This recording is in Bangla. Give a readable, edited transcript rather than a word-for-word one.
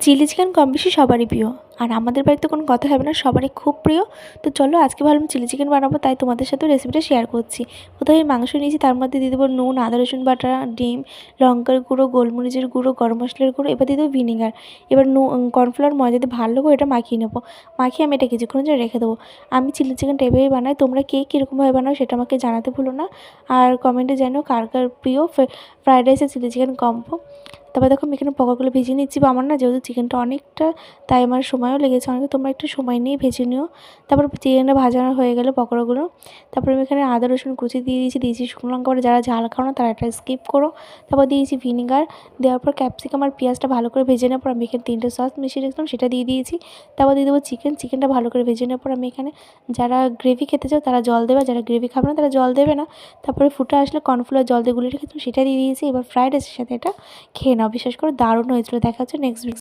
চিলি চিকেন কম বেশি সবারই প্রিয়, আর আমাদের বাড়িতে কোনো কথা হবে না, সবারই খুব প্রিয়। তো চলো আজকে ভাবলাম চিলি চিকেন বানাবো, তাই তোমাদের সাথে রেসিপিটা শেয়ার করছি। প্রথমে মাংস নিয়েছি, তার মধ্যে দিয়ে দেবো নুন, আদা রসুন বাটা, ডিম, লঙ্কার গুঁড়ো, গোলমরিচের গুঁড়ো, গরম মশলার গুঁড়ো, এবার দিয়ে দেবো ভিনেগার। এবার কর্নফ্লাওয়ার ময়দা দিয়ে ভালো করে এটা মাখিয়ে নেবো। মাখিয়ে আমি এটা কিছুক্ষণের জন্য রেখে দেবো। আমি চিলি চিকেন টাইপেই বানাই, তোমরা কে কীরকমভাবে বানাও সেটা আমাকে জানাতে ভুলো না। আর কমেন্টে জানিও কার কার প্রিয় ফ্রাইড রাইস আর চিলি চিকেন কম্বো। তারপর দেখো আমি এখানে পকোড়াগুলো ভেজে নিচ্ছি, বা আমার না যেহেতু চিকেনটা অনেকটা, তাই আমার সময়ও লেগেছে অনেক। তোমরা একটু সময় নিয়ে ভেজে নিও। তারপর চিকেনটা ভাজা হয়ে গেলে পকোড়াগুলো, তারপরে আমি এখানে আদা রসুন কুচি দিয়েছি শুকনো লঙ্কা করে, যারা ঝাল খাও না তারা এটা স্কিপ করো। তারপর দিয়েছি ভিনেগার, দেওয়ার পর ক্যাপসিকাম আর পেঁয়াজটা ভালো করে ভেজে নেওয়ার পর আমি এখানে 3টে সস মিশিয়ে রেখেছিলাম, সেটা দিয়ে দিয়েছি। তারপর দিয়ে দেবো চিকেনটা ভালো করে ভেজে নেওয়ার পর আমি এখানে, যারা গ্রেভি খেতে চাও তারা জল দেবে, যারা গ্রেভি খাবে না তারা জল দেবে না। তারপরে ফুটে আসলে কর্নফ্লাওয়ার জল দিয়ে গুলিয়ে রেখেছিলাম সেটা দিয়ে দিয়েছি। এবার ফ্রাইড রাইসের সাথে এটা খেয়ে নাও, বিশেষ করে দারুণ হয়েছিল। দেখা হচ্ছে নেক্সট ভিডিও।